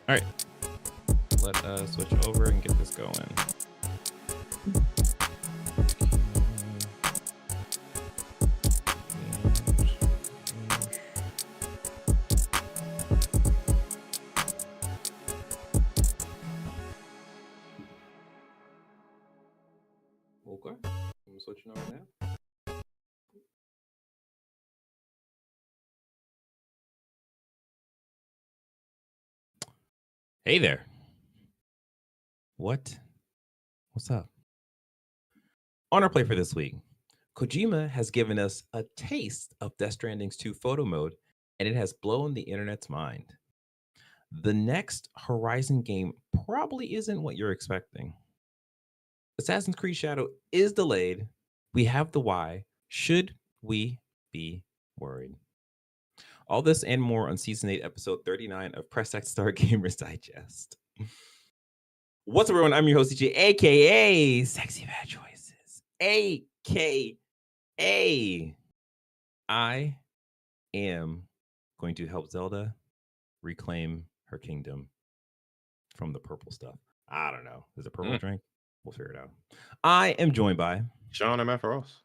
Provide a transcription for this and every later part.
All right. Let us switch over and get this going. Okay. I'm switching over now. Hey there. What's up? On our play for this week, Kojima has given us a taste of Death Stranding's 2 photo mode, and it has blown the internet's mind. The next Horizon game probably isn't what you're expecting. Assassin's Creed Shadow is delayed. We have the why. Should we be worried? All this and more on Season 8, Episode 39 of Press X Star Gamers Digest. What's up, everyone? I'm your host, DJ, a.k.a. Sexy Bad Choices, a.k.a. I am going to help Zelda reclaim her kingdom from the purple stuff. I don't know. Is it purple drink? We'll figure it out. I am joined by Sean M.F. Ross.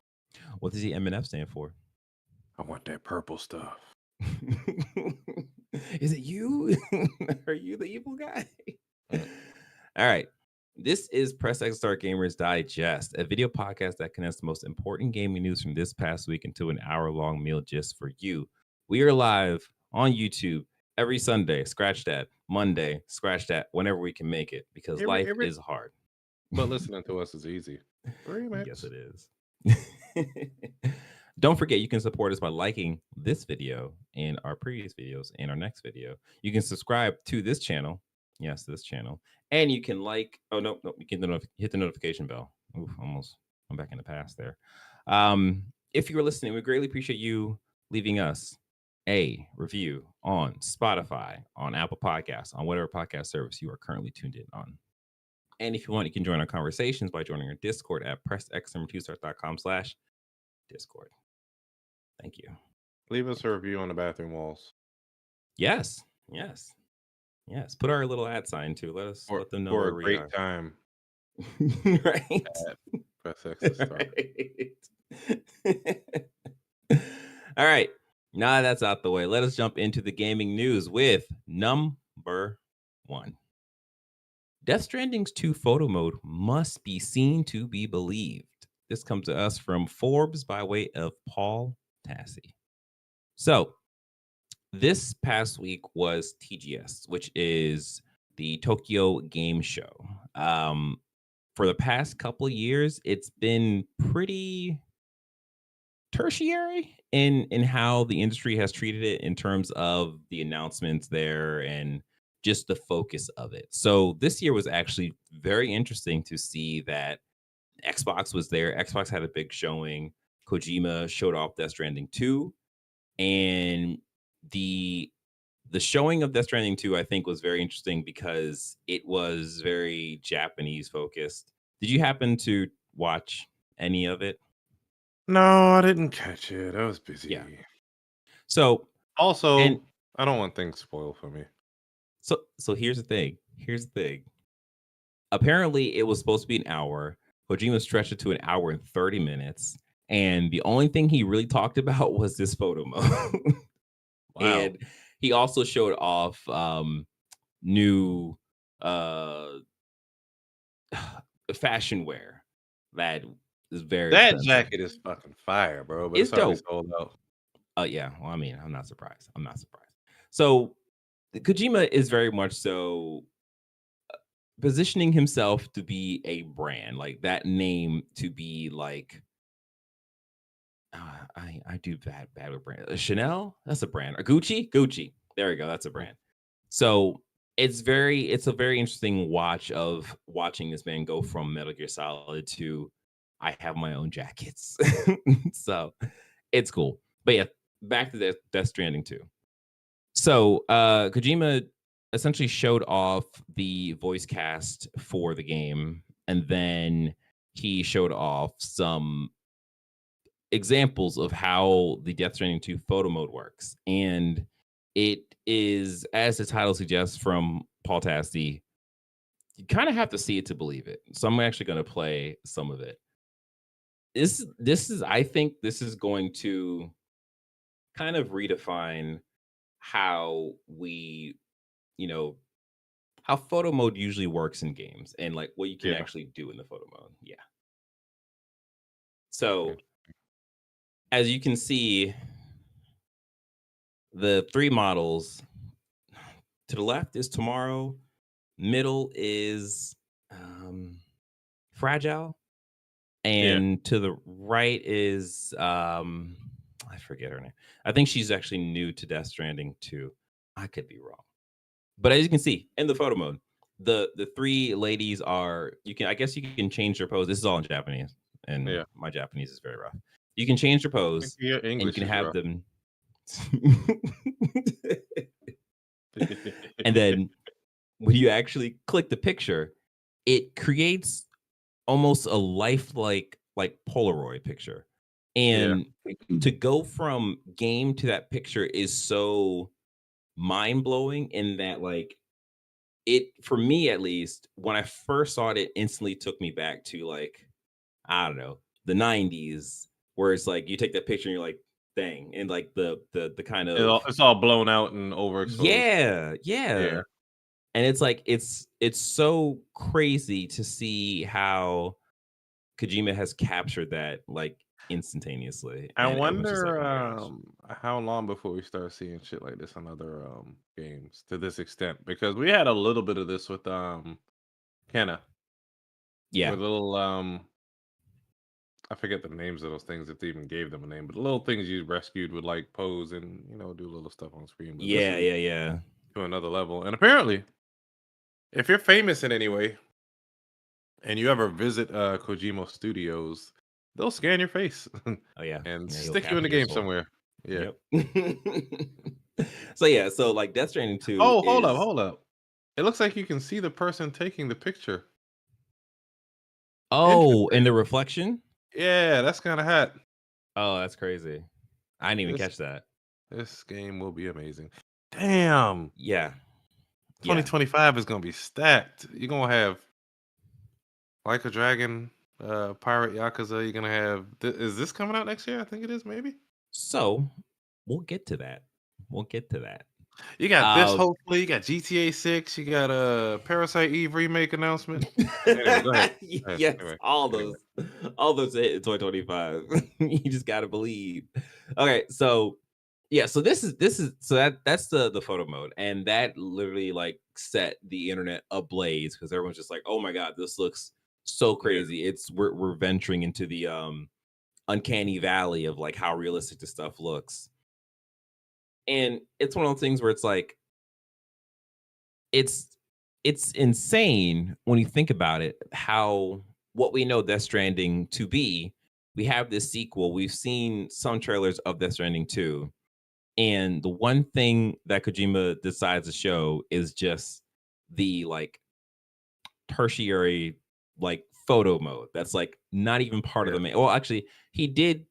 What does the M&F stand for? I want that purple stuff. Is it you? Are you the evil guy? All right. This is Press X Start Gamers Digest, a video podcast that connects the most important gaming news from this past week into an hour-long meal just for you. We are live on YouTube every Sunday. Scratch that. Monday. Scratch that. Whenever we can make it, because life is hard. But listening to us is easy. Yes, it is. Don't forget, you can support us by liking this video and our previous videos and our next video. You can subscribe to this channel. Yes, this channel. And you can like, you can hit the notification bell. Oof, almost, I'm back in the past there. If you were listening, we greatly appreciate you leaving us a review on Spotify, on Apple Podcasts, on whatever podcast service you are currently tuned in on. And if you want, you can join our conversations by joining our Discord at pressx2start.com/Discord. Thank you. Leave us a review on the bathroom walls. Yes. Put our little ad sign too. Let them know where we are. For a great time. Right. Press X to start. Right. All right. Now that's out the way, let us jump into the gaming news with number 1. Death Stranding's 2 photo mode must be seen to be believed. This comes to us from Forbes by way of Paul Tassi. So, this past week was TGS, which is the Tokyo Game Show. For the past couple of years, it's been pretty tertiary in how the industry has treated it in terms of the announcements there and just the focus of it. So this year was actually very interesting to see that Xbox was there. Xbox had a big showing. Kojima showed off Death Stranding 2. And the showing of Death Stranding 2, I think, was very interesting because it was very Japanese focused. Did you happen to watch any of it? No, I didn't catch it. I was busy. Yeah. So also, I don't want things spoiled for me. So here's the thing. Apparently, it was supposed to be an hour. Kojima stretched it to an hour and 30 minutes. And the only thing he really talked about was this photo mode. Wow. And he also showed off new fashion wear that is very expensive. Jacket is fucking fire, bro. But it's already sold out. Yeah. Well, I mean, I'm not surprised. So Kojima is very much so positioning himself to be a brand, like that name to be like, I do bad with brand. Chanel, that's a brand. Or Gucci. There we go. That's a brand. So it's a very interesting watching this man go from Metal Gear Solid to I have my own jackets. So it's cool. But yeah, back to Death Stranding 2. So Kojima essentially showed off the voice cast for the game, and then he showed off some examples of how the Death Stranding 2 photo mode works. And It is, as the title suggests, from Paul Tasty. You kind of have to see it to believe it. So I'm actually going to play some of it. This is I think this is going to kind of redefine how we, you know, how photo mode usually works in games and like what you can Yeah. actually do in the photo mode. Yeah. So Interesting. as you can see, the three models to the left is tomorrow, middle is fragile, Yeah. and to the right is I forget her name. I think she's actually new to Death Stranding too. I could be wrong. But as you can see in the photo mode, the three ladies are you can I guess you can change their pose. This is all in Japanese, and Yeah. my Japanese is very rough. You can change their I think pose, your and you English can is have rough. them. And then when you actually click the picture, it creates almost a lifelike like Polaroid picture. Yeah. And to go from game to that picture is so mind blowing in that like it for me at least when I first saw it, it instantly took me back to like I don't know the 90s where it's like you take that picture and you're like dang and like the kind of It's all blown out and overexposed. yeah, Yeah. and it's like it's so crazy to see how Kojima has captured that like instantaneously, I and everyone's just like, wonder "Oh my gosh." how long before we start seeing shit like this on other games to this extent, because we had a little bit of this with Kenna, Yeah. with little I forget the names of those things if they even gave them a name, but the little things you rescued would like pose and do little stuff on screen. But this Yeah, is yeah, yeah. to another level. And apparently, if you're famous in any way and you ever visit Kojima Studios, they'll scan your face Oh, yeah. and Yeah, he'll stick you in capture the your game soul. somewhere. Yeah. Yep. So, yeah, so, like, Death Stranding 2 Oh, hold up, is hold up. It looks like you can see the person taking the picture. Oh, in Interesting. the reflection? Yeah, that's kind of hot. Oh, that's crazy. I didn't even This catch that. this game will be amazing. Damn. Yeah. Yeah. 2025 is gonna be stacked. You're gonna have Like a Dragon, Pirate Yakuza. You're gonna have. Is this coming out next year? I think it is. Maybe. So, we'll get to that. We'll get to that. You got this. Uh Hopefully, you got GTA 6. You got a Parasite Eve remake announcement. Anyway, go ahead. Go ahead. Yes, Anyway, all anyway. those hit in 2025. You just gotta believe. Okay, so yeah, so this is so that's the photo mode, and that literally like set the internet ablaze because everyone's just like, oh my god, this looks so Yeah. crazy. It's we're venturing into the uncanny valley of like how realistic this stuff looks. And it's one of those things where it's like it's it's insane when you think about it how what we know Death Stranding to be. We have this sequel. We've seen some trailers of Death Stranding 2. And the one thing that Kojima decides to show is just the like tertiary like photo mode. That's like not even part of Yeah. the main. Well, actually, he did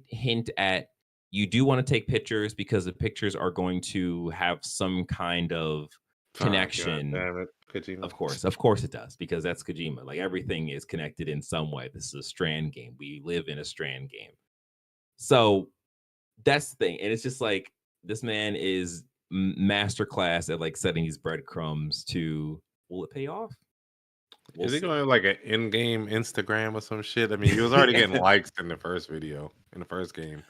hint at you do want to take pictures because the pictures are going to have some kind of Oh god connection. damn it, Kojima. Of course it does, because that's Kojima. Like everything is connected in some way. This is a Strand game. We live in a Strand game. So that's the thing. And it's just like this man is masterclass at like setting these breadcrumbs to will it pay off? We'll Is he going to see. have like an in-game Instagram or some shit? I mean, he was already getting likes in the first video, in the first game.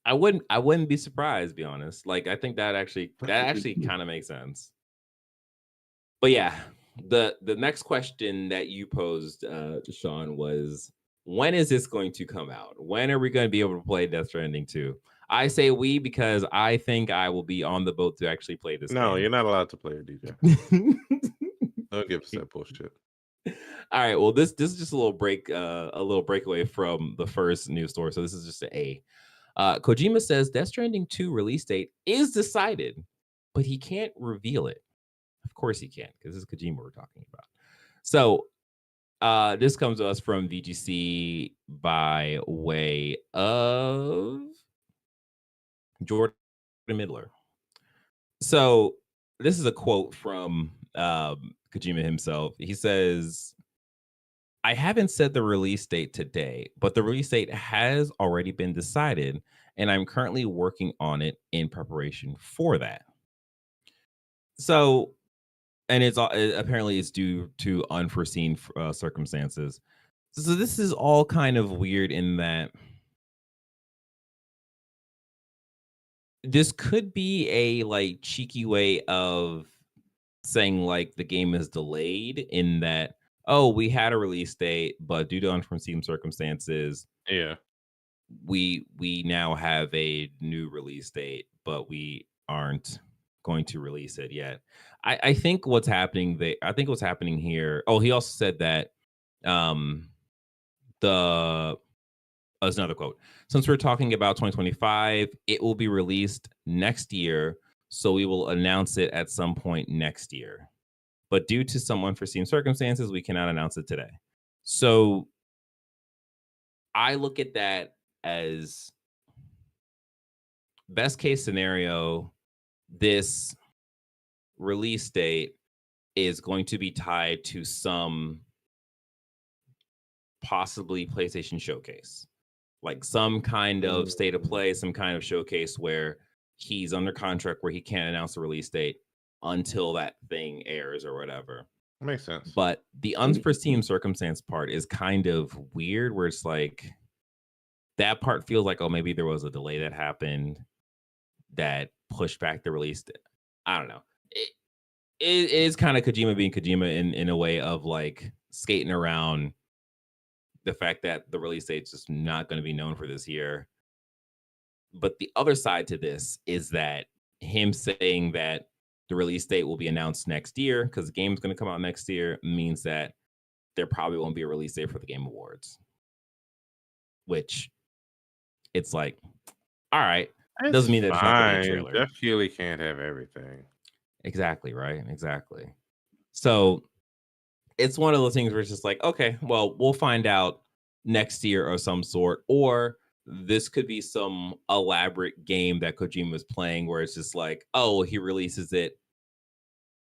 I wouldn't be surprised, to be honest. Like I think that actually kind of makes sense. But yeah, the next question that you posed, Sean, was when is this going to come out? When are we going to be able to play Death Stranding 2? I say we because I think I will be on the boat to actually play this No, game. you're not allowed to play it, DJ. Don't give us that bullshit. All right. Well, this is just a little breakaway from the first news story. So this is just an A. Kojima says Death Stranding 2 release date is decided, but he can't reveal it. Of course he can't, because this is Kojima we're talking about. So this comes to us from VGC by way of Jordan Midler. So this is a quote from Kojima himself. He says, I haven't set the release date today, but the release date has already been decided, and I'm currently working on it in preparation for that. So, and apparently it's due to unforeseen circumstances. So this is all kind of weird in that this could be a like cheeky way of saying like the game is delayed in that, oh, we had a release date, but due to unforeseen circumstances, Yeah. we now have a new release date, but we aren't going to release it yet. I think what's happening I think what's happening here. Oh, he also said that um the as another quote. Since we're talking about 2025, it will be released next year, so we will announce it at some point next year. But due to some unforeseen circumstances, we cannot announce it today. So I look at that as best case scenario, this release date is going to be tied to some possibly PlayStation showcase, like some kind of state of Mm, play, some kind of showcase where he's under contract where he can't announce the release date until that thing airs or whatever. makes sense. But the unforeseen circumstance part is kind of weird, where it's like that part feels like, oh, maybe there was a delay that happened that pushed back the release. I don't know. It is kind of Kojima being Kojima in a way of like skating around the fact that the release date's just not going to be known for this year. But the other side to this is that him saying that the release date will be announced next year because the game's going to come out next year means that there probably won't be a release date for the Game Awards, which it's like, all right, It's doesn't mean that there's not going to be a fine. trailer. Jeff Keighley can't have everything. Exactly, right? Exactly. So it's one of those things where it's just like, okay, well, we'll find out next year or some sort, or this could be some elaborate game that Kojima is playing where it's just like, oh, he releases it,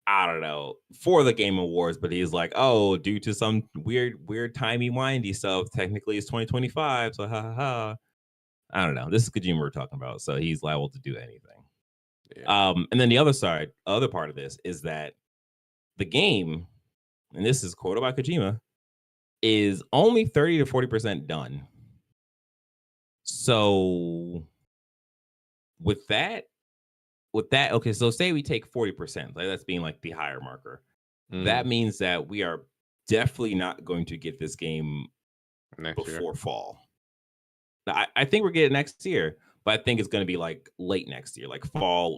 I don't know, for the Game Awards, but he's like, oh, due to some weird timey windy stuff, technically it's 2025, so ha ha ha. I don't know. This is Kojima we're talking about, so he's liable to do anything. Yeah. And then the other part of this is that the game, and this is quoted by Kojima, is only 30 to 40% done. So with that, okay, so say we take 40%, like that's being like the higher marker. That Mm, means that we are definitely not going to get this game next year. before fall. Now, I think we're getting next year, but I think it's going to be like late next year, like fall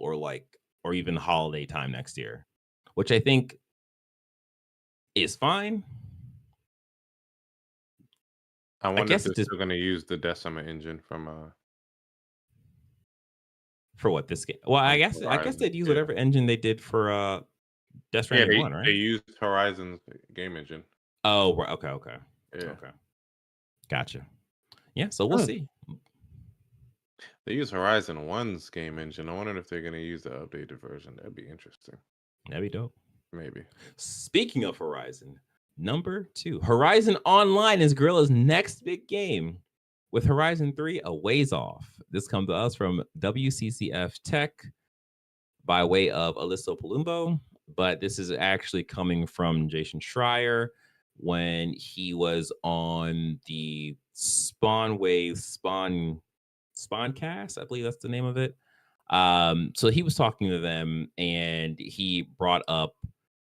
or even holiday time next year, which I think is fine. I I wonder if guess they're it just still gonna use the Death Summer engine for what this game. Well, from I guess Horizon. they'd use Yeah. whatever engine they did for Death Yeah, Stranding 1, they right? used Horizon's game engine. Oh, right. Okay, okay. Yeah. Okay. Gotcha. Yeah, so we'll Hmm. see. They use Horizon 1's game engine. I wonder if they're gonna use the updated version. That'd be interesting. That'd be dope. Maybe. Speaking of Horizon, number 2. Horizon Online is Guerrilla's next big game, with Horizon 3 a ways off. This comes to us from Wccftech by way of Alysso Palumbo, but this is actually coming from Jason Schreier when he was on the Spawncast, I believe that's the name of it. So he was talking to them and he brought up,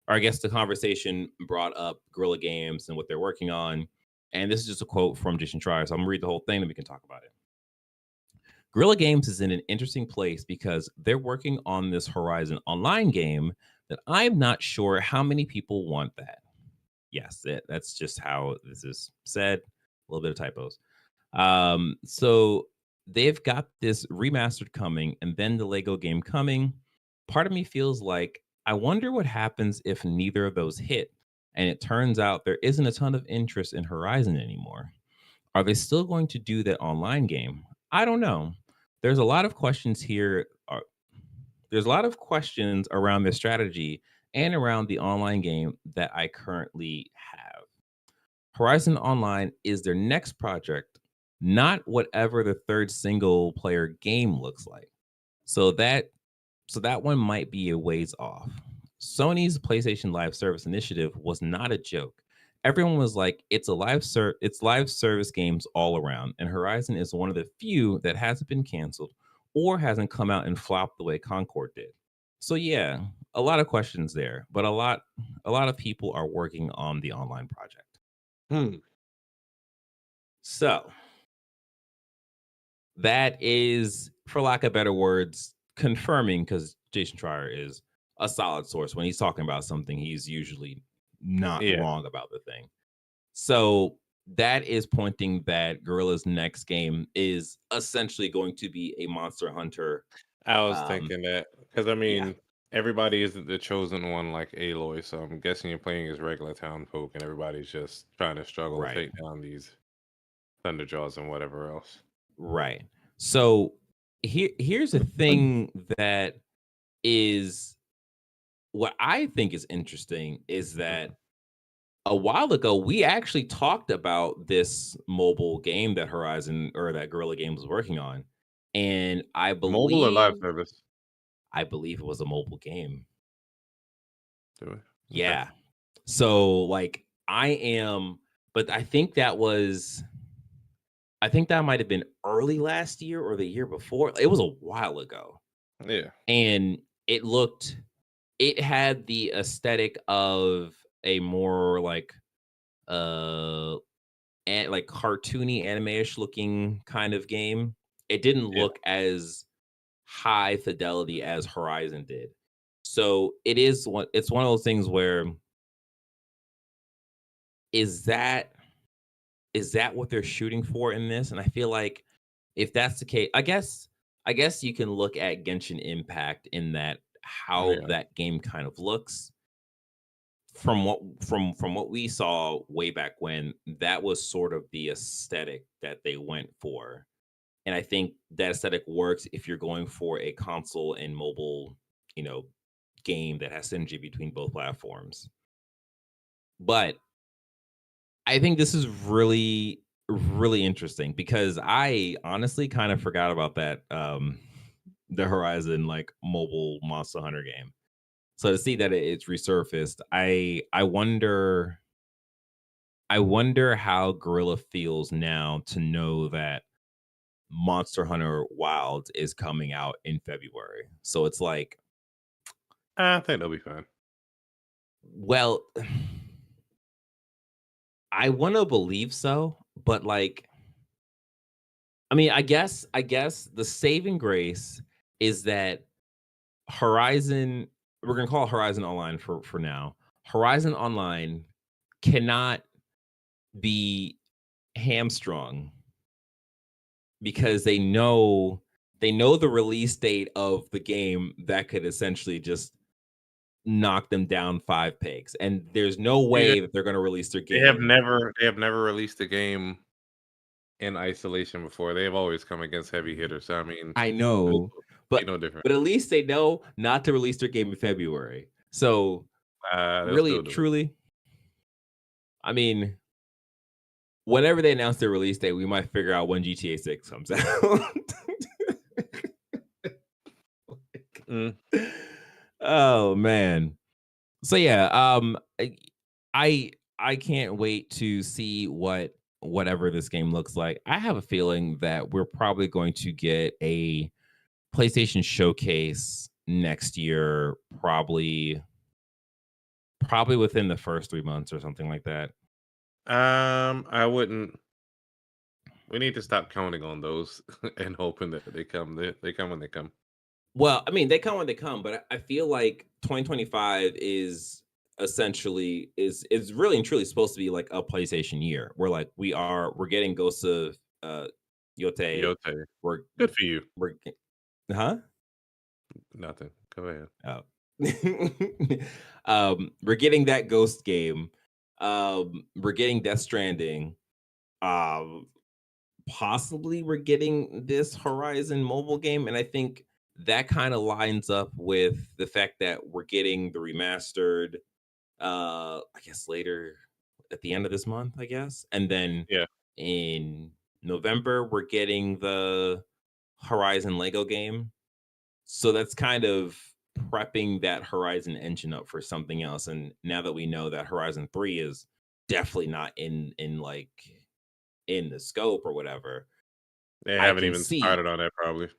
or I guess the conversation brought up Guerrilla Games and what they're working on. And this is just a quote from Jason Schreier. So I'm gonna read the whole thing and we can talk about it. Guerrilla Games is in an interesting place because they're working on this Horizon Online game that I'm not sure how many people want that. Yes, that's just how this is said. A little bit of typos. So they've got this remastered coming and then the Lego game coming. Part of me feels like I wonder what happens if neither of those hit and it turns out there isn't a ton of interest in Horizon anymore. Are they still going to do that online game? I don't know. There's a lot of questions here. there's a lot of questions around their strategy and around the online game that I currently have. Horizon Online is their next project, not whatever the third single player game looks like. So that one might be a ways off. Sony's PlayStation Live Service initiative was not a joke. Everyone was like, it's live service games all around, and Horizon is one of the few that hasn't been canceled or hasn't come out and flopped the way Concord did. So yeah, a lot of questions there, but a lot of people are working on the online project. Hmm. So that is, for lack of better words, confirming because Jason Schreier is a solid source. When he's talking about something, he's usually not Yeah, wrong about the thing. So that is pointing that Guerrilla's next game is essentially going to be a Monster Hunter. I was Um, thinking that because I yeah, mean, everybody isn't the chosen one like Aloy, so I'm guessing you're playing as regular town folk, and everybody's just trying to struggle to right, take down these Thunderjaws and whatever else. right. So here's a thing that is what I think is interesting is Mhm. that a while ago, we actually talked about this mobile game that Horizon or that Guerrilla Games was working on, and Mobile or live service? I believe it was a mobile game. Do we? Okay. Yeah. So like I am, but I think that might have been early last year or the year before. It was a while ago, Yeah. and it had the aesthetic of a more uh and like cartoony anime-ish looking kind of game. It didn't Yeah. look as high fidelity as Horizon did. So it's one of those things where is that is that what they're shooting for in this? And I feel like if that's the case, I guess you can look at Genshin Impact in that how Yeah. that game kind of looks from what we saw way back when. That was sort of the aesthetic that they went for. And I think that aesthetic works if you're going for a console and mobile, you know, game that has synergy between both platforms. But I think this is really, really interesting because I honestly kind of forgot about that the Horizon like mobile Monster Hunter game. So to see that it's resurfaced, I wonder how Gorilla feels now to know that Monster Hunter Wild is coming out in February. So it's like, I think they'll be fine. well, I want to believe so, but like, I mean, I guess the saving grace is that Horizon, we're gonna call it Horizon Online for now. Horizon Online cannot be hamstrung because they know the release date of the game that could essentially just knock them down 5 pegs, and there's no See, way that they're gonna release their they have game. never released a game in isolation before. They have always come against heavy hitters. So I mean, I this know, will be but no different. at least they know not to release their game in February. So, They'll really, still do it. truly, I mean, whenever they announce their release date, we might figure out when GTA 6 comes out. Mm. Oh, man. So, yeah, I I can't wait to see whatever this game looks like. I have a feeling that we're probably going to get a PlayStation showcase next year, probably within the first 3 months or something like that. I wouldn't. We need to stop counting on those and hoping that they come. They come when they come. Well, I mean, they come when they come, but I feel like 2025 is essentially is really and truly supposed to be like a PlayStation year. We're getting Ghosts of Yotei. Yotei. We're Good for you. we're huh? Nothing. Go ahead. Oh. We're getting that Ghost game. We're getting Death Stranding. Um, Possibly we're getting this Horizon mobile game, and I think that kind of lines up with the fact that we're getting the remastered I guess later at the end of this month, I guess. And then Yeah. in November we're getting the Horizon Lego game. So that's kind of prepping that Horizon engine up for something else. And now that we know that Horizon 3 is definitely not in like in the scope or whatever, They I haven't can even see, started on that probably.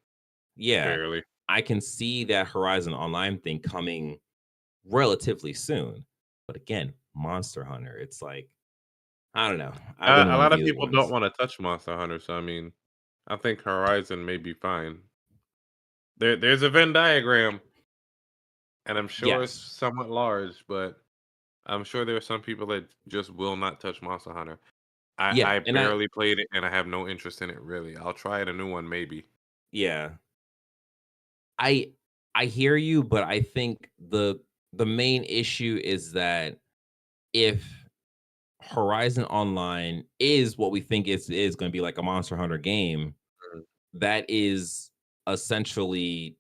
yeah, Barely. I can see that Horizon Online thing coming relatively soon. But again, Monster Hunter, it's like, I don't know. I wouldn't A want to lot of be the people don't ones. wanna touch Monster Hunter, so, I mean, I think Horizon may be fine. There's a Venn diagram, and I'm sure it's Yes. somewhat large, but I'm sure there are some people that just will not touch Monster Hunter. Yeah. I And I, barely played it, and I have no interest in it, really. I'll try it a new one, maybe. yeah, I I hear you, but I think the main issue is that if Horizon Online is what we think is going to be like a Monster Hunter game, Mhm. that is essentially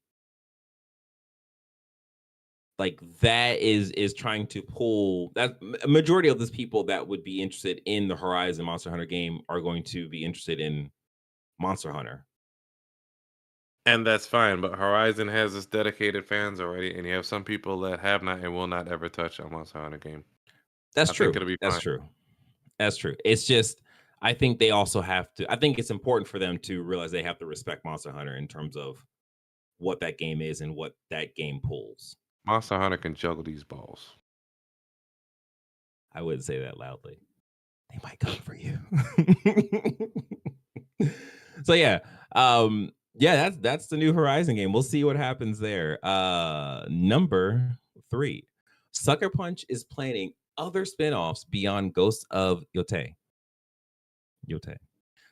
like that is trying to pull that a majority of those people that would be interested in the Horizon Monster Hunter game are going to be interested in Monster Hunter. And that's fine, but Horizon has its dedicated fans already, and you have some people that have not and will not ever touch a Monster Hunter game. That's I think true. it'll be That's fine. true. That's true. It's just I think they also have to. I think it's important for them to realize they have to respect Monster Hunter in terms of what that game is and what that game pulls. Monster Hunter can juggle these balls. I wouldn't say that loudly. They might come for you. So yeah, that's the new Horizon game. We'll see what happens there. Number 3. Sucker Punch is planning other spin-offs beyond Ghost of Yotei.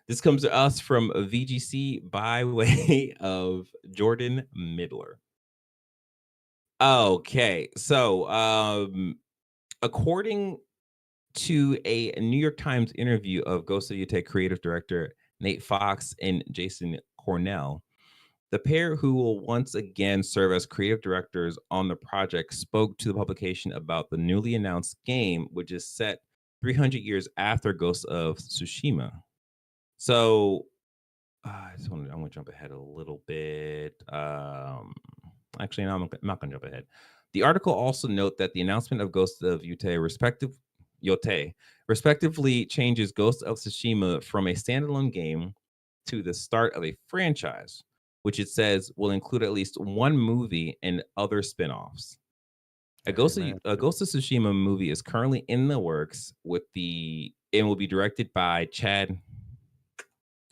This comes to us from VGC by way of Jordan Midler. Okay, so according to a New York Times interview of Ghost of Yotei creative director Nate Fox and Jason Cornell, the pair, who will once again serve as creative directors on the project, spoke to the publication about the newly announced game, which is set 300 years after Ghost of Tsushima. So I'm going to jump ahead a little bit. Actually, no, I'm not going to jump ahead. The article also note that the announcement of Ghost of Yotei respectively changes Ghost of Tsushima from a standalone game to the start of a franchise, which it says will include at least one movie and other spin-offs. Amen. A Ghost of Tsushima movie is currently in the works with the and will be directed by Chad.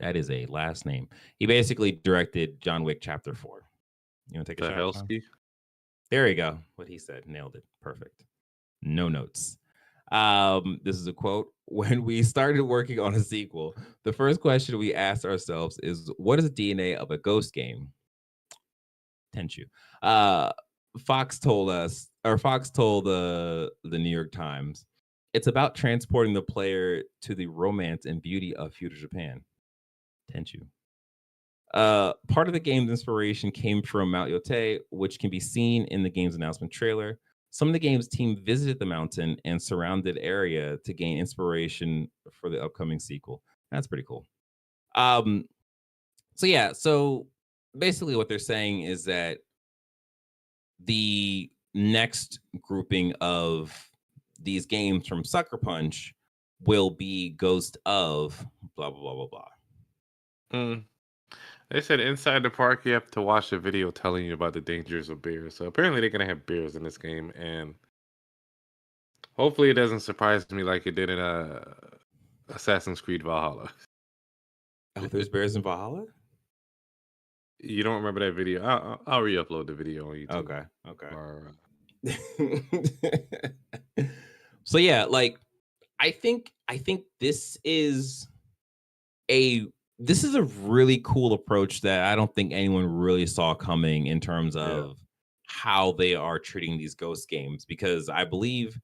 That is a last name. He basically directed John Wick Chapter 4. You want to take a shot, Sean? Stahelski? There you go. What he said. Nailed it. Perfect. No notes. This is a quote. When we started working on a sequel, the first question we asked ourselves is, what is the DNA of a ghost game? Tenchu. Uh, Fox told the New York Times, it's about transporting the player to the romance and beauty of feudal Japan. Tenchu. Part of the game's inspiration came from Mount Yotei, which can be seen in the game's announcement trailer. Some of the game's team visited the mountain and surrounded area to gain inspiration for the upcoming sequel. That's pretty cool. Um, so basically what they're saying is that the next grouping of these games from Sucker Punch will be Ghost of blah blah blah blah blah. Mm. They said inside the park you have to watch a video telling you about the dangers of bears. So apparently they're gonna have bears in this game, and hopefully it doesn't surprise me like it did in Assassin's Creed Valhalla. Oh, there's bears in Valhalla? You don't remember that video? I'll re-upload the video on YouTube. Okay, okay. Or So yeah, like I think a this is a really cool approach that I don't think anyone really saw coming in terms yeah, of how they are treating these ghost games, because I believe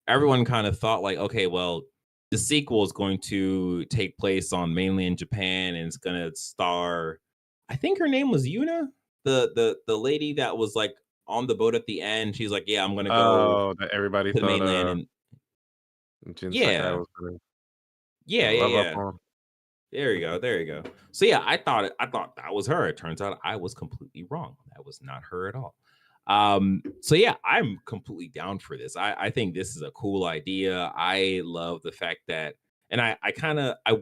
everyone kind of thought like, okay, well, the sequel is going to take place on mainland Japan and it's going to star, I think her name was Yuna. The lady that was like on the boat at the end. She's like, "Yeah, I'm gonna go Oh, that everybody to the thought, mainland," and Jin Sakai yeah, was gonna yeah, yeah, love up yeah. on. There you go. There you go. So yeah, I thought that was her. It turns out I was completely wrong. That was not her at all. So yeah, I'm completely down for this. I think this is a cool idea. I love the fact that, and I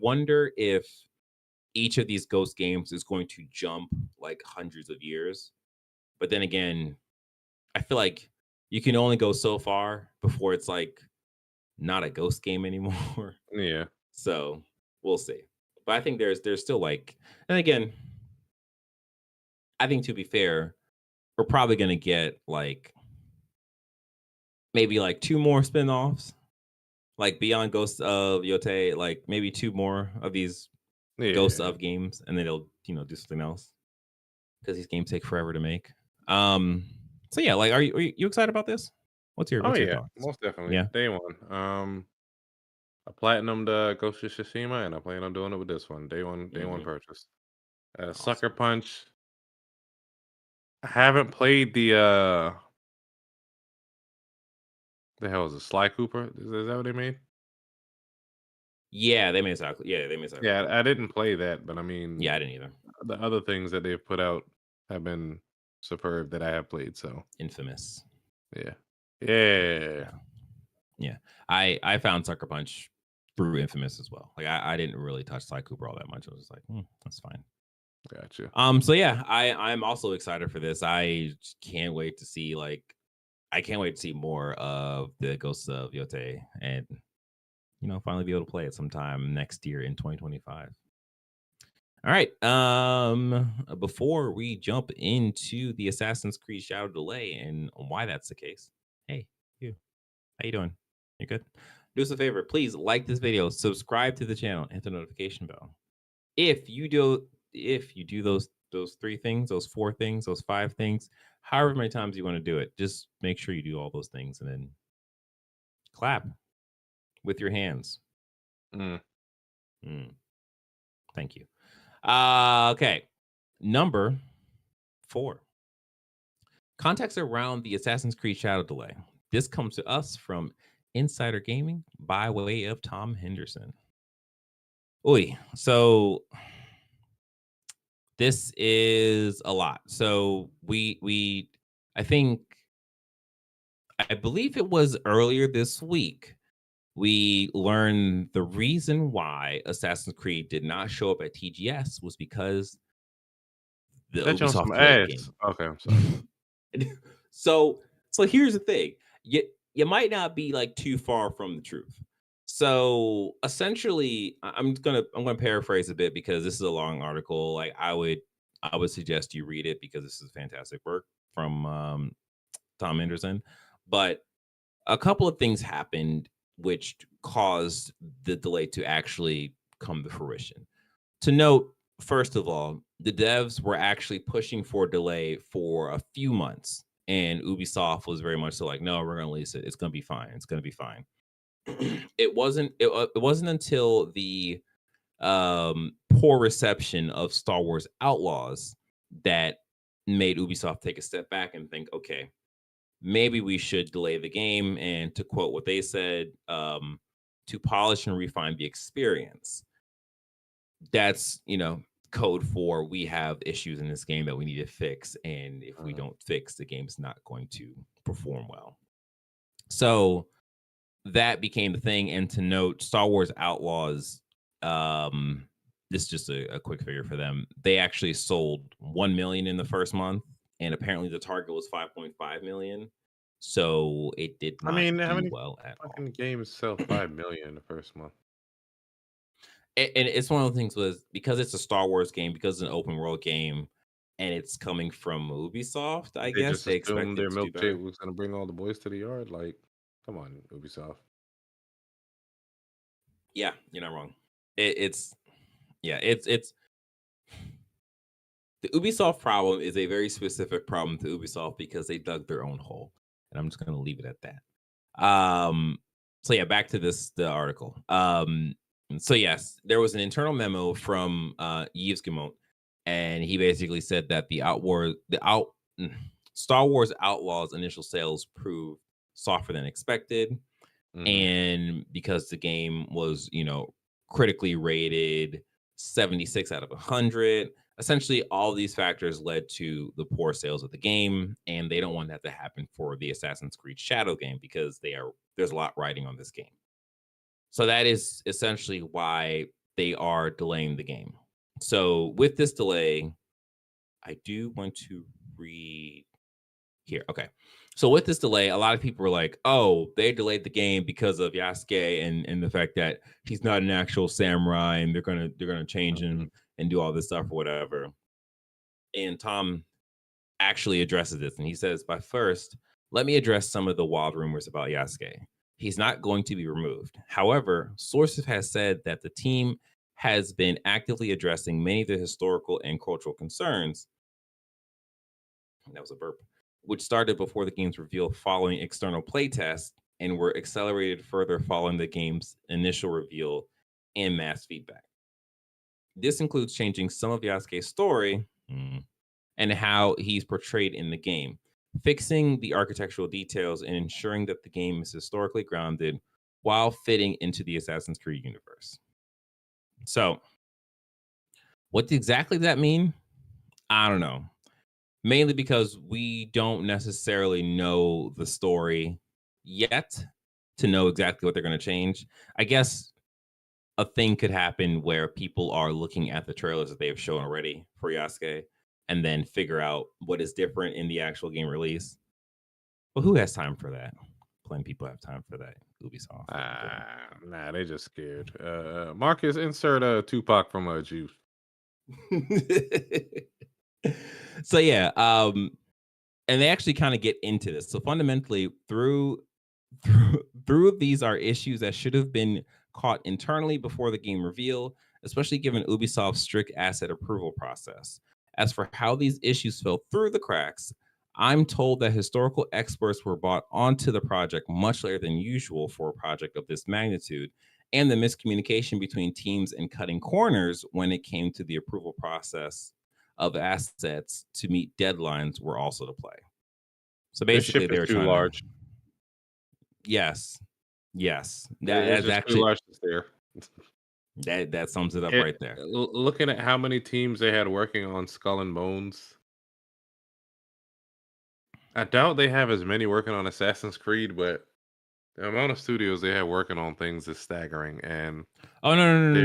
wonder if each of these ghost games is going to jump like hundreds of years. But then again, I feel like you can only go so far before it's like not a ghost game anymore. Yeah. So we'll see. But I think there's still like, and again, I think to be fair, we're probably gonna get like maybe like two more spin-offs, like beyond Ghost of Yotei, like maybe two more of these Ghosts Yeah. of games, and then they'll do something else because these games take forever to make. Um, so yeah, like, are you excited about this? Oh, What's your yeah, thoughts? most definitely. Yeah. Day one. I platinumed Ghost of Tsushima, and I plan on doing it with this one. Day one Hmm. purchase. Sucker Awesome. Punch. I haven't played the hell is it? Sly Cooper? Is that what they made? Yeah, they made Psycho. Yeah, they made Psycho Yeah, I Pass. didn't play that, but I mean, Yeah, I didn't either. the other things that they've put out have been superb that I have played. So Infamous. yeah, yeah, Yeah. Yeah. I found Sucker Punch through Infamous as well. Like I didn't really touch Sly Cooper all that much. I was just like, that's fine. gotcha. So yeah, I'm also excited for this. I just can't wait to see like I can't wait to see more of the Ghosts of Yotei and finally be able to play it sometime next year in 2025. All right. Before we jump into the Assassin's Creed Shadow Delay and why that's the case. Hey, you. How you doing? You good? Do us a favor, please like this video, subscribe to the channel, hit the notification bell. If you do those three things, those four things, those five things, however many times you want to do it, just make sure you do all those things and then clap with your hands. Mm. Mm, thank you. Okay. Number 4. Context around the Assassin's Creed Shadow Delay. This comes to us from Insider Gaming by way of Tom Henderson. Oi, so this is a lot. So we I think I believe it was earlier this week we learned the reason why Assassin's Creed did not show up at TGS was because the That you on some Ubisoft delayed the ass. game. Okay, I'm sorry. So here's the thing. You might not be like too far from the truth. So essentially, I'm gonna paraphrase a bit because this is a long article. Like I would suggest you read it because this is fantastic work from Tom Henderson. But a couple of things happened which caused the delay to actually come to fruition. To note, first of all, the devs were actually pushing for a delay for a few months, and Ubisoft was very much so like, no, we're going to release it. It's going to be fine. It's going to be fine. It wasn't until the poor reception of Star Wars Outlaws that made Ubisoft take a step back and think, okay, maybe we should delay the game. And to quote what they said, to polish and refine the experience. That's code for we have issues in this game that we need to fix, and if we Mhm. don't fix, the game's not going to perform well. So that became the thing. And to note, Star Wars Outlaws, this is just a quick figure for them. They actually sold 1 million in the first month, and apparently the target was 5.5 million. So it did I not mean, how do many well at all. fucking games sell 5 million in the first month? And it's one of the things was because it's a Star Wars game, because it's an open world game, and it's coming from Ubisoft, I They guess just they expect assumed it their to do better. milkshake was gonna bring all the boys to the yard. Like, come on, Ubisoft. Yeah, you're not wrong. It's yeah, it's the Ubisoft problem is a very specific problem to Ubisoft because they dug their own hole, and I'm just gonna leave it at that. So yeah, back to the article. So yes, there was an internal memo from Yves Guillemot and he basically said that Star Wars Outlaws initial sales proved softer than expected, Hmm. and because the game was, critically rated 76 out of 100, essentially all these factors led to the poor sales of the game, and they don't want that to happen for the Assassin's Creed Shadow game because there's a lot riding on this game. So that is essentially why they are delaying the game. So with this delay, I do want to read here. Okay. So with this delay, a lot of people were like, "Oh, they delayed the game because of Yasuke and the fact that he's not an actual samurai, and they're gonna change Hmm. him and do all this stuff or whatever." And Tom actually addresses this, and he says, "But first, let me address some of the wild rumors about Yasuke. He's not going to be removed. However, sources have said that the team has been actively addressing many of the historical and cultural concerns." That was a burp, which started before the game's reveal following external playtests and were accelerated further following the game's initial reveal and mass feedback. This includes changing some of Yasuke's story and how he's portrayed in the game, fixing the architectural details, and ensuring that the game is historically grounded while fitting into the Assassin's Creed universe. So, what exactly does that mean? I don't know. Mainly because we don't necessarily know the story yet to know exactly what they're going to change. I guess a thing could happen where people are looking at the trailers that they've shown already for Yasuke and then figure out what is different in the actual game release. But who has time for that? Plenty of people have time for that. Ubisoft. Nah, they just scared. Marcus, insert Tupac from Juice. So yeah, and they actually kind of get into this. So fundamentally, through these are issues that should have been caught internally before the game reveal, especially given Ubisoft's strict asset approval process. As for how these issues fell through the cracks, I'm told that historical experts were brought onto the project much later than usual for a project of this magnitude, and the miscommunication between teams and cutting corners when it came to the approval process of assets to meet deadlines were also to play. So This ship basically, they is were too trying to. large. Yes, yes, It's that's just too actually large to steer. that sums it up It, right there. looking at how many teams they had working on Skull and Bones, I doubt they have as many working on Assassin's Creed, but the amount of studios they have working on things is staggering. And Oh no, no, no, no,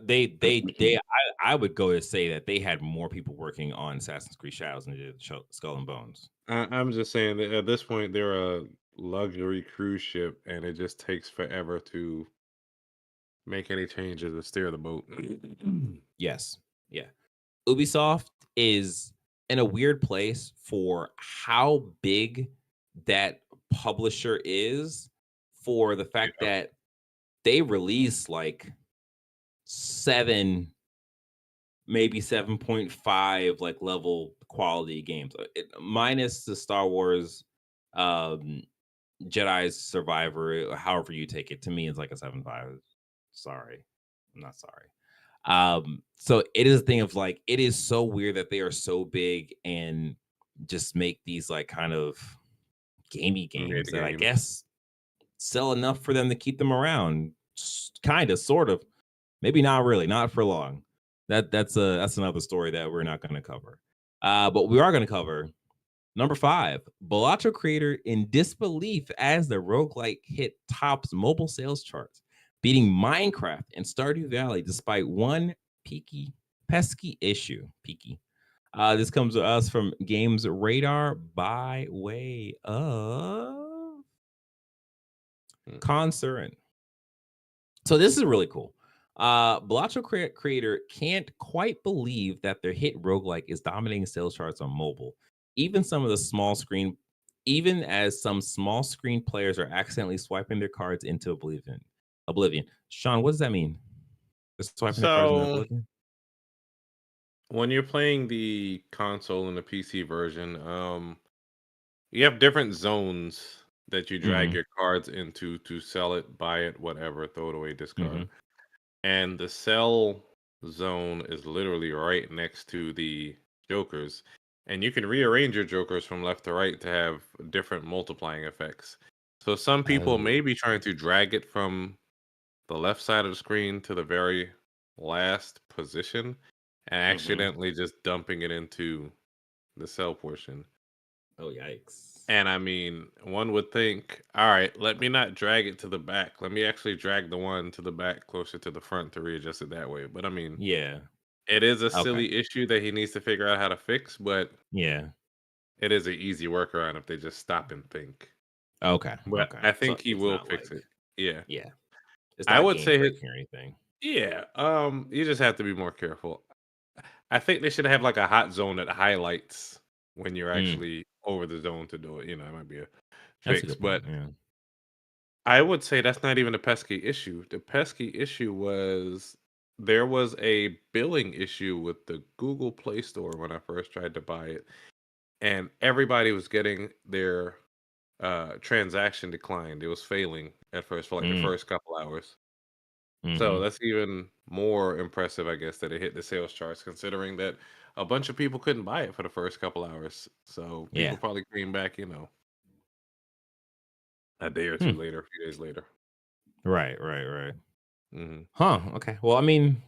they, no. They. I would go to say that they had more people working on Assassin's Creed Shadows than they did Skull and Bones. I'm just saying that at this point they're a luxury cruise ship, and it just takes forever to make any changes to steer the boat. Yes, yeah. Ubisoft is in a weird place for how big that publisher is. For the fact Yeah. that they release like 7, maybe 7.5 like level quality games, minus the Star Wars um Jedi Survivor, however you take it. To me, it's like a 7.5. Sorry, I'm not sorry. So it is a thing of like, it is so weird that they are so big and just make these like kind of gamey Mid games that I games. guess sell enough for them to keep them around. Kind of, sort of, maybe not really, not for long. That's another story that we're not going to cover. But we are going to cover number 5, Balatro creator in disbelief as the roguelike hit tops mobile sales charts, beating Minecraft and Stardew Valley despite one pesky issue. Peaky. This comes to us from Games Radar by way of Mm. Concern. So this is really cool. Balatro creator can't quite believe that their hit roguelike is dominating sales charts on mobile. Even some of the small screen, even as some small screen players are accidentally swiping their cards into oblivion. Oblivion. Sean, what does that mean? They're swiping their cards into So oblivion? when you're playing the console and the PC version, you have different zones that you drag Mm-hmm. your cards into to sell it, buy it, whatever, throw it away, discard. Mm-hmm. And the sell zone is literally right next to the jokers, and you can rearrange your jokers from left to right to have different multiplying effects. So some people may Oh. be trying to drag it from the left side of the screen to the very last position and Mhm. accidentally just dumping it into the cell portion. Oh, yikes. And I mean, one would think, all right, let me not drag it to the back. Let me actually drag the one to the back closer to the front to readjust it that way. But I mean, Yeah. it is a Okay. silly issue that he needs to figure out how to fix, but Yeah. it is an easy workaround if they just stop and think. Okay. But Okay. I So think he it's will not fix like it. Yeah. yeah, it's I not would game say his breaking or anything. yeah, you just have to be more careful. I think they should have like a hot zone that highlights when you're Mm, actually over the zone to do it. It might be a that's a fix, good but point. Yeah. I would say that's not even a pesky issue. The pesky issue was there was a billing issue with the Google Play Store when I first tried to buy it, and everybody was getting their transaction declined. It was failing at first for like the Mm, first couple hours. So mhm. that's even more impressive, I guess, that it hit the sales charts, considering that a bunch of people couldn't buy it for the first couple hours. So people Yeah. probably came back, a day or two Hmm. later, a few days later. Right, right, right. Hmm. Huh, okay. Well, I mean,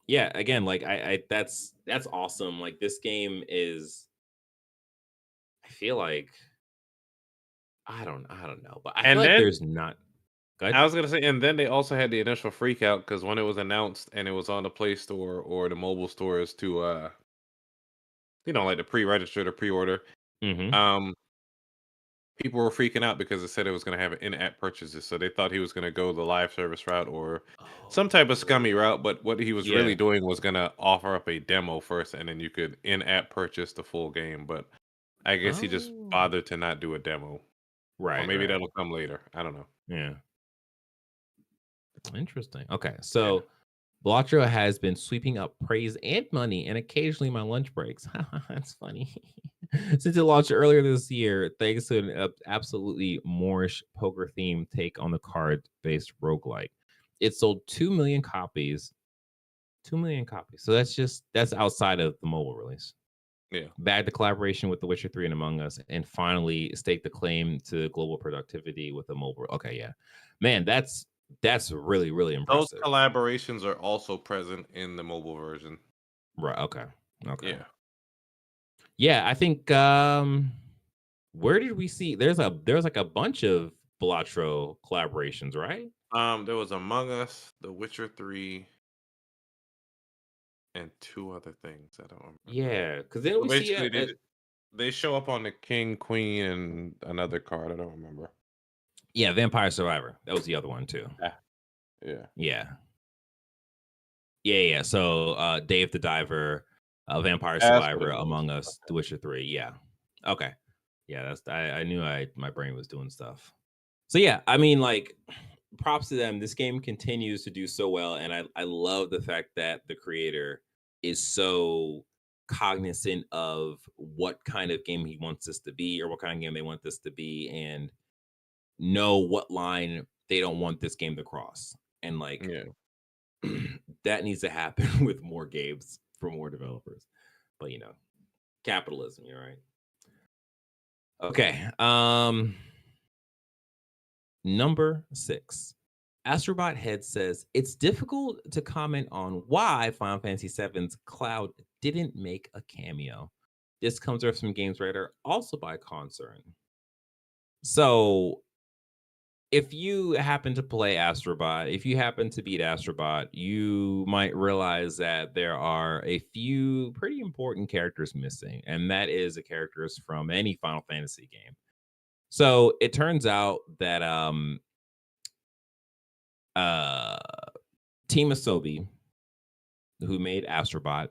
yeah, again, like I that's awesome. Like this game is I feel like I don't know, but I feel And like then there's not good. I was gonna say, and then they also had the initial freak out because when it was announced and it was on the Play Store or the mobile stores to like the pre-register, the pre-order, Mhm. um, people were freaking out because it said it was gonna have in-app purchases. So they thought he was gonna go the live service route or some type of Oh. scummy route, but what he was really Yeah. doing was gonna offer up a demo first and then you could in-app purchase the full game. But I guess he just Oh. bothered to not do a demo. Or Right, maybe right. that'll come later. I don't know. Yeah. Interesting. Okay. Yeah. So Blotro has been sweeping up praise and money and occasionally my lunch breaks. That's funny. Since it launched earlier this year, thanks to an absolutely Moorish poker themed take on the card based roguelike. It sold 2 million copies. 2 million copies. So that's outside of the mobile release. Yeah. Bagged the collaboration with The Witcher 3 and Among Us, and finally staked the claim to global productivity with a mobile. Okay, yeah. Man, that's really, really Those impressive. collaborations are also present in the mobile version. Right. Okay. Okay. Yeah. Yeah, I think where did we see there's like a bunch of Blatro collaborations, right? There was Among Us, The Witcher 3, and two other things. I don't remember. Yeah, because then But we see basically, they show up on the King, Queen, and another card. I don't remember. yeah, Vampire Survivor. That was the other one too. Yeah. Yeah. Yeah. Yeah, yeah. So Dave the Diver, Vampire That's what Survivor, it was. Among Us, The Witcher 3. Yeah. Okay. Yeah, that's I knew my brain was doing stuff. So yeah, I mean, like, props to them. This game continues to do so well, and I love the fact that the creator is so cognizant of what kind of game he wants this to be, or what kind of game they want this to be, and know what line they don't want this game to cross. And like Yeah. that needs to happen with more games for more developers. But capitalism, you're right. Okay. Number 6. Astrobot Head says it's difficult to comment on why Final Fantasy VII's Cloud didn't make a cameo. This comes from Games Radar, also by Concern. So, if you happen to play Astrobot, if you happen to beat Astrobot, you might realize that there are a few pretty important characters missing, and that is the characters from any Final Fantasy game. So, it turns out that uh Team Asobi, who made Astrobot,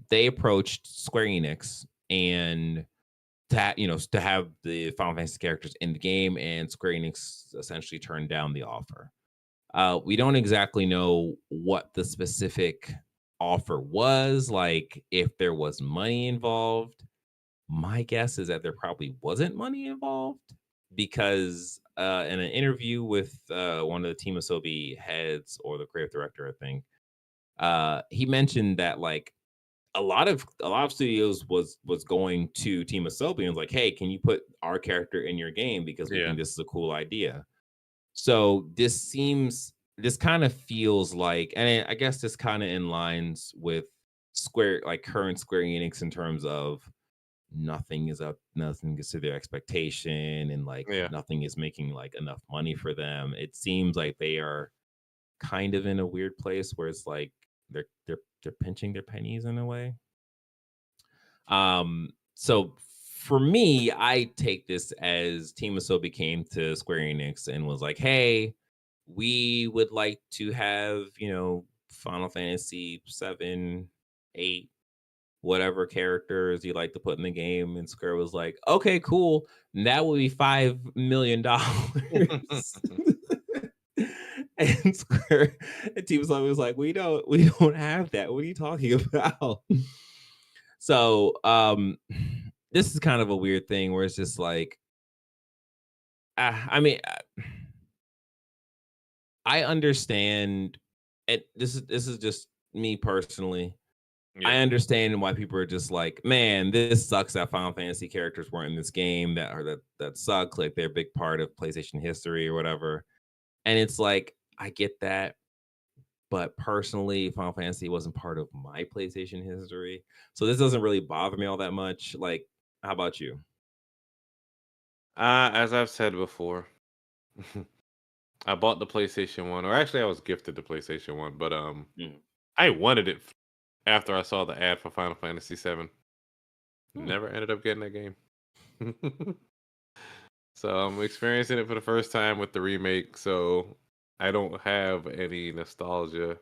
they approached Square Enix and to have the Final Fantasy characters in the game, and Square Enix essentially turned down the offer. We don't exactly know what the specific offer was, like if there was money involved. My guess is that there probably wasn't money involved because in an interview with one of the Team Asobi heads or the creative director, I think, He mentioned that like a lot of studios was going to Team Asobi and was like, hey, can you put our character in your game because we Yeah. think this is a cool idea. So this kind of feels like, and I guess this kind of in lines with current Square Enix in terms of nothing is to their expectation, and like Yeah. nothing is making like enough money for them. It seems like they are kind of in a weird place where it's like they're pinching their pennies in a way. So for me, I take this as Team Asobi came to Square Enix and was like, "Hey, we would like to have, Final Fantasy 7, 8, whatever characters you like to put in the game." And Square was like, "Okay, cool. And that will be $5 million." And Square and Team Asobi was like, we don't have that. What are you talking about?" So, this is kind of a weird thing where it's just like, I mean, I understand. This is just me personally. I Yeah. understand why people are just like, man, this sucks that Final Fantasy characters weren't in this game. That sucks. Like they're a big part of PlayStation history or whatever. And it's like, I get that, but personally, Final Fantasy wasn't part of my PlayStation history, so this doesn't really bother me all that much. Like, how about you? As I've said before, I bought the PlayStation 1, or actually I was gifted the PlayStation 1, but Mm. I wanted it after I saw the ad for Final Fantasy 7. Hmm. Never ended up getting that game. So I'm experiencing it for the first time with the remake, so I don't have any nostalgia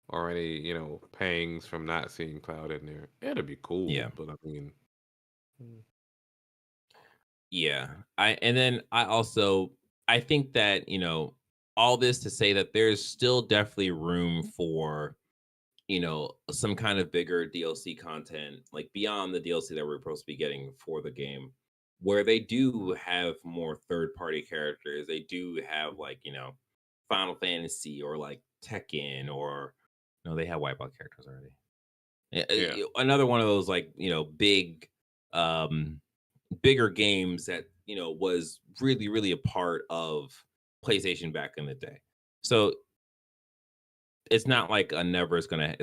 or any, pangs from not seeing Cloud in there. It'd be cool, Yeah. but I mean, mm, Yeah. I think that, all this to say that there's still definitely room for, some kind of bigger DLC content, like beyond the DLC that we're supposed to be getting for the game, where they do have more third party characters. They do have like, Final Fantasy or like Tekken, or no, they have Wipeout characters already. yeah, Another one of those like, um bigger games that was really really a part of PlayStation back in the day. So it's not like a never gonna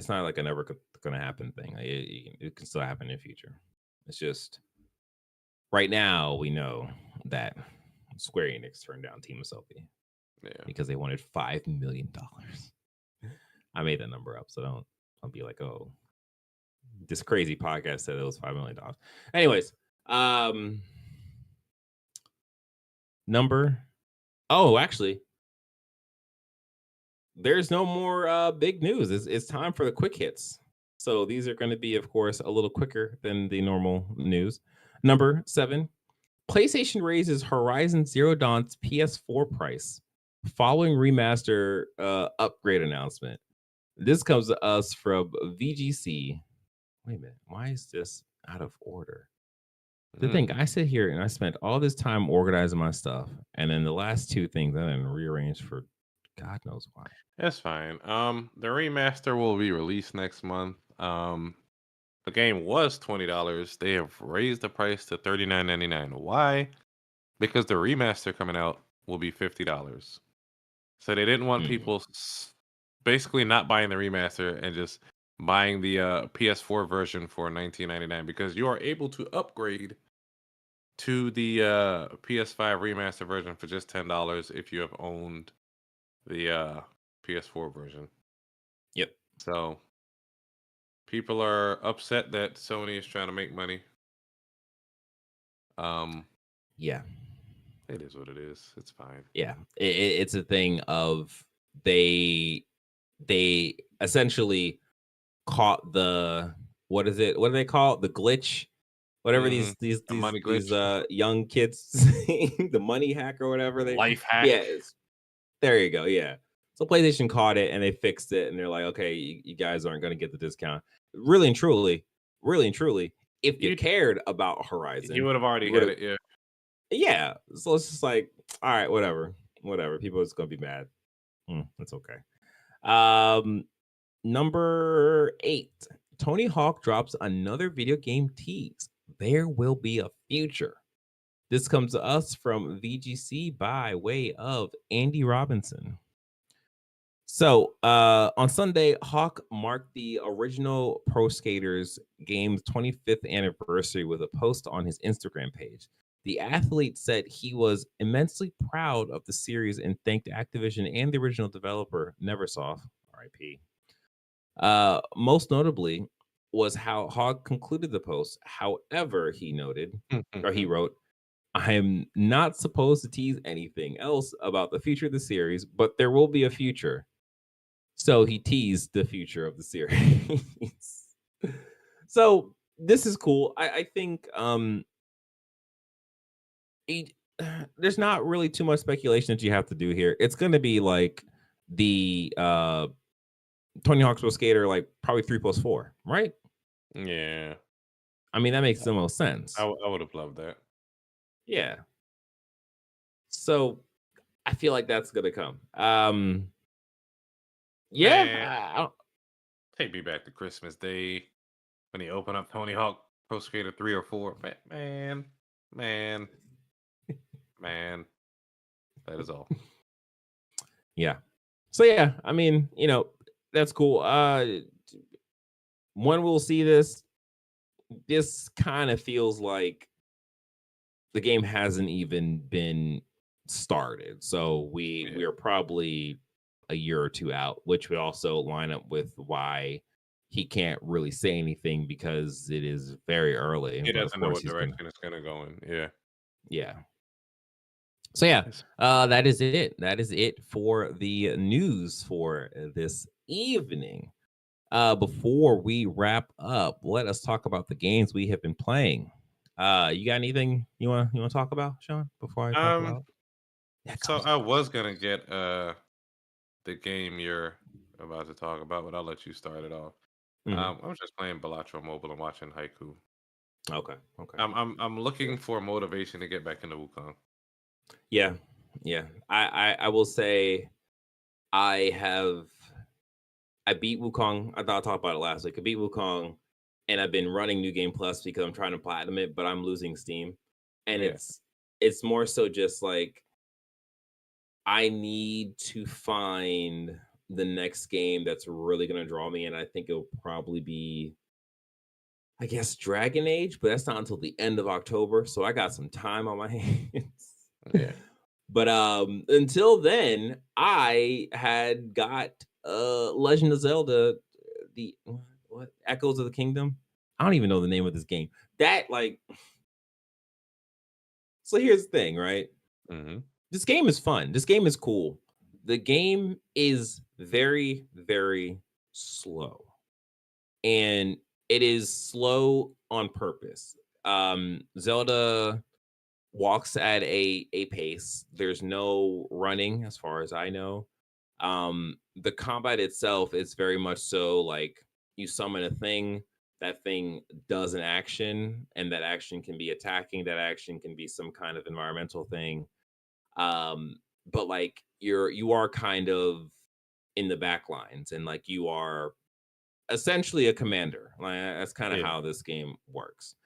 happen thing. Like, it can still happen in the future. It's just right now we know that Square Enix turned down Team Asobi yeah. because they wanted $5 million. I made that number up, so don't be like, oh, this crazy podcast said it was $5 million. Anyways, um, number. Oh, actually, there's no more big news. It's time for the quick hits. So these are going to be, of course, a little quicker than the normal news. Number 7, PlayStation raises Horizon Zero Dawn's PS4 price following remaster upgrade announcement. This comes to us from VGC. Wait a minute, why is this out of order? The Mm, thing, I sit here and I spent all this time organizing my stuff, and then the last two things I didn't rearrange for God knows why. that's fine. The remaster will be released next month. The game was $20. They have raised the price to $39.99. Why? Because the remaster coming out will be $50. So they didn't want Mm, people basically not buying the remaster and just buying the PS4 version for 19.99, because you are able to upgrade to the PS5 remaster version for just $10 if you have owned the PS4 version. yep. So people are upset that Sony is trying to make money. Um, Yeah. it is what it is. It's fine. Yeah. It's a thing of they they essentially caught the, what is it? What do they call it? The glitch? Whatever Hmm. these these A these money these glitch, young kids saying, the money hack or whatever they, life yeah, hack. there you go. Yeah. So PlayStation caught it and they fixed it, and they're like, okay, you guys aren't going to get the discount. Really and truly, if you You cared about He Horizon, would have already you would had have, it. Yeah. yeah. So it's just like, all right, whatever. People are just going to be mad. It's okay. Um, Number 8, Tony Hawk drops another video game tease. There will be a future. This comes to us from VGC by way of Andy Robinson. So, on Sunday, Hawk marked the original Pro Skaters game's 25th anniversary with a post on his Instagram page. The athlete said he was immensely proud of the series and thanked Activision and the original developer, Neversoft, RIP. Most notably was how Hawk concluded the post. However, he noted, or he wrote, I am not supposed to tease anything else about the future of the series, but there will be a future. So he teased the future of the series. So this is cool. I think it, there's not really too much speculation that you have to do here. It's going to be like the Tony Hawk's Pro Skater, like probably 3+4, right? Yeah, I mean, that makes the most sense. I would have loved that. Yeah. So I feel like that's gonna come. Yeah. Man, take me back to Christmas Day when he opened up Tony Hawk Pro Skater 3 or 4. Man, man, man. That is all. Yeah. So yeah, I mean, that's cool. When we'll see this, this kind of feels like the game hasn't even been started. So we Yeah. we are probably a year or two out, which would also line up with why he can't really say anything because it is very early. He But of doesn't know course what he's gonna, direction it's gonna go in. Yeah. yeah. So yeah, Yes. that is it. That is it for the news for this evening. Before we wrap up, let us talk about the games we have been playing. You got anything you want to talk about, Sean? Before I talk Um. about that So Ghost I of was gonna get the game you're about to talk about, but I'll let you start it off. Yotei. I was just playing Balatro Mobile and watching Haiku. Okay, okay, I'm looking for motivation to get back into Wukong. yeah, yeah. I will say I have I beat Wukong. I thought I talked about it last week. I beat Wukong, and I've been running New Game Plus because I'm trying to platinum it, but I'm losing Steam, and Yeah. it's more so just like I need to find the next game that's really gonna draw me, and I think it'll probably be, I guess, Dragon Age, but that's not until the end of October, so I got some time on my hands. Yeah. But until then, I had got Legend of Zelda, the what Echoes of the Kingdom. I don't even know the name of this game. That like so here's the thing, right? Hmm. This game is fun. This game is cool. The game is very, very slow. And it is slow on purpose. Zelda walks at a pace. There's no running as far as I know. The combat itself is very much so like you summon a thing, that thing does an action, and that action can be attacking, that action can be some kind of environmental thing. um but like you are kind of in the back lines, and like you are essentially a commander. Like that's kind of Yeah. how this game works.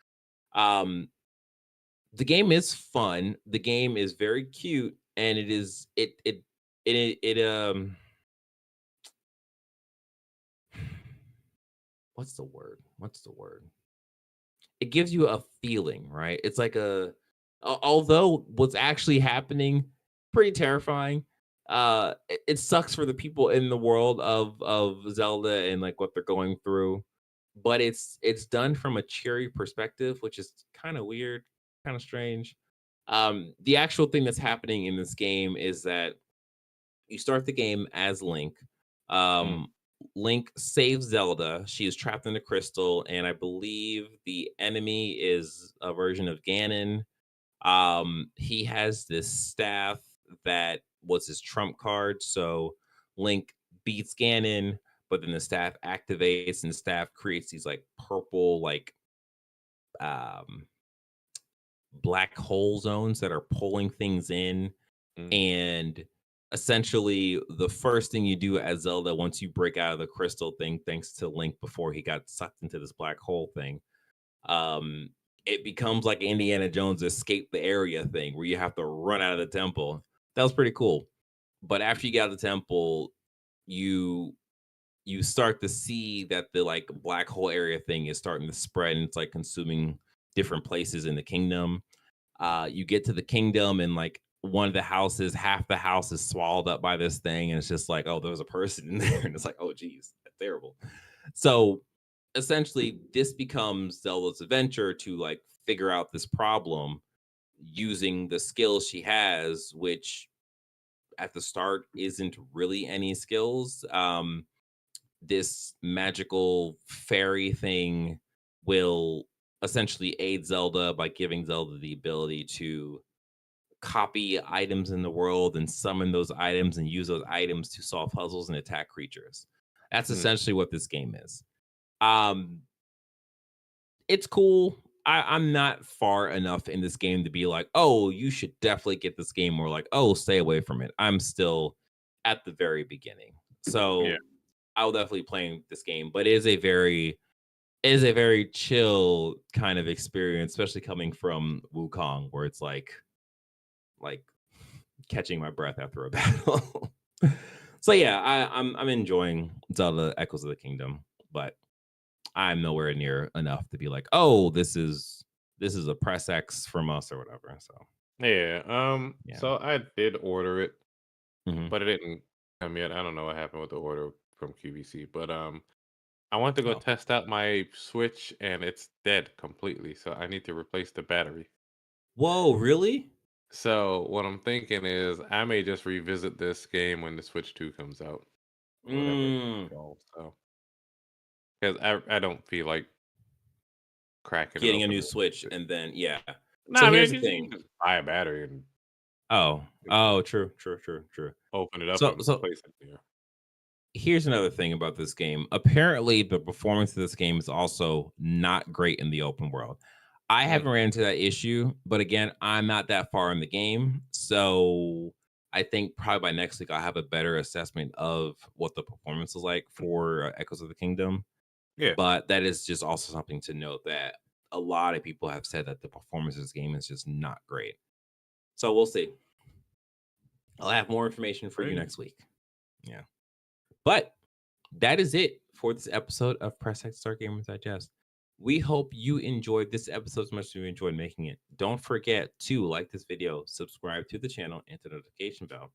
um the game is fun, the game is very cute, and it is it what's the word, it gives you a feeling, right? It's like although what's actually happening pretty terrifying. It sucks for the people in the world of Zelda and like what they're going through, but it's done from a cheery perspective, which is kind of weird, kind of strange. The actual thing that's happening in this game is that you start the game as Link. Mm. Um, Link saves Zelda. She is trapped in the crystal, and I believe the enemy is a version of Ganon. He has this staff that was his trump card. So Link beats Ganon, but then the staff activates, and the staff creates these like purple, like um black hole zones that are pulling things in. Mm. And essentially the first thing you do as Zelda once you break out of the crystal thing, thanks to Link before he got sucked into this black hole thing, um, it becomes like Indiana Jones escape the area thing where you have to run out of the temple. That was pretty cool. But after you get out of the temple, you you start to see that the like black hole area thing is starting to spread and it's like consuming different places in the kingdom. You get to the kingdom and like one of the houses, half the house is swallowed up by this thing, and it's just like, oh, there's a person in there, and it's like, oh, geez, that's terrible. So essentially, this becomes Zelda's adventure to like figure out this problem using the skills she has, which at the start isn't really any skills. This magical fairy thing will essentially aid Zelda by giving Zelda the ability to copy items in the world and summon those items and use those items to solve puzzles and attack creatures. That's Mm. essentially what this game is. Um, it's cool. I'm not far enough in this game to be like, oh, you should definitely get this game, or like, oh, stay away from it. I'm still at the very beginning. Yeah. So I'll definitely play this game, but it is a very chill kind of experience, especially coming from Wukong, where it's like catching my breath after a battle. So yeah, I'm enjoying Zelda Echoes of the Kingdom, but I'm nowhere near enough to be like, oh, this is a press X from us or whatever. So Yeah. yeah. So I did order it, Hmm. but it didn't come yet. I don't know what happened with the order from QVC, but I went to go Oh, test out my Switch and it's dead completely. So I need to replace the battery. whoa, really? So what I'm thinking is I may just revisit this game when the Switch 2 comes out or whatever it's Mm, called. So because I don't feel like cracking it getting a open. new Switch and then yeah. No, So I mean here's the you thing. can just buy a battery and Oh, you know, oh, true, true, true, true. open it up So and so place it there. here's another thing about this game. Apparently, the performance of this game is also not great in the open world. I Mm, haven't ran into that issue, but again, I'm not that far in the game. So I think probably by next week, I'll have a better assessment of what the performance is like for Echoes of the Kingdom. yeah. But that is just also something to note that a lot of people have said that the performance of this game is just not great. So we'll see. I'll have more information for you Great. next week. Yeah. But that is it for this episode of Press X Star Gamers Digest. We hope you enjoyed this episode as much as we enjoyed making it. Don't forget to like this video, subscribe to the channel, and the notification bell.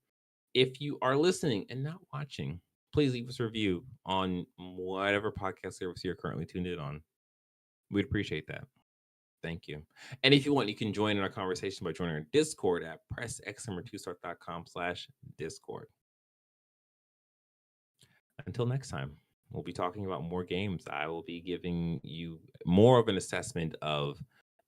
If you are listening and not watching, please leave us a review on whatever podcast service you're currently tuned in on. We'd appreciate that. Thank you. And if you want, you can join in our conversation by joining our Discord at pressxnumber2start.com/discord. Until next time, we'll be talking about more games. I will be giving you more of an assessment of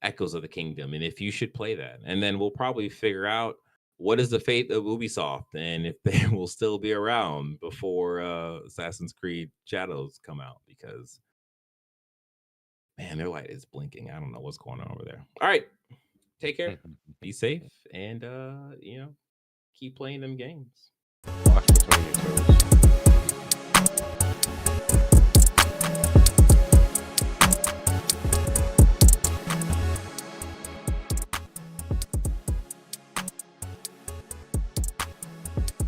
Echoes of the Kingdom and if you should play that. And then we'll probably figure out what is the fate of Ubisoft and if they will still be around before Assassin's Creed Shadows come out, because man, their light is blinking. I don't know what's going on over there. All right. Take care. Be safe and keep playing them games. Watch between your toes.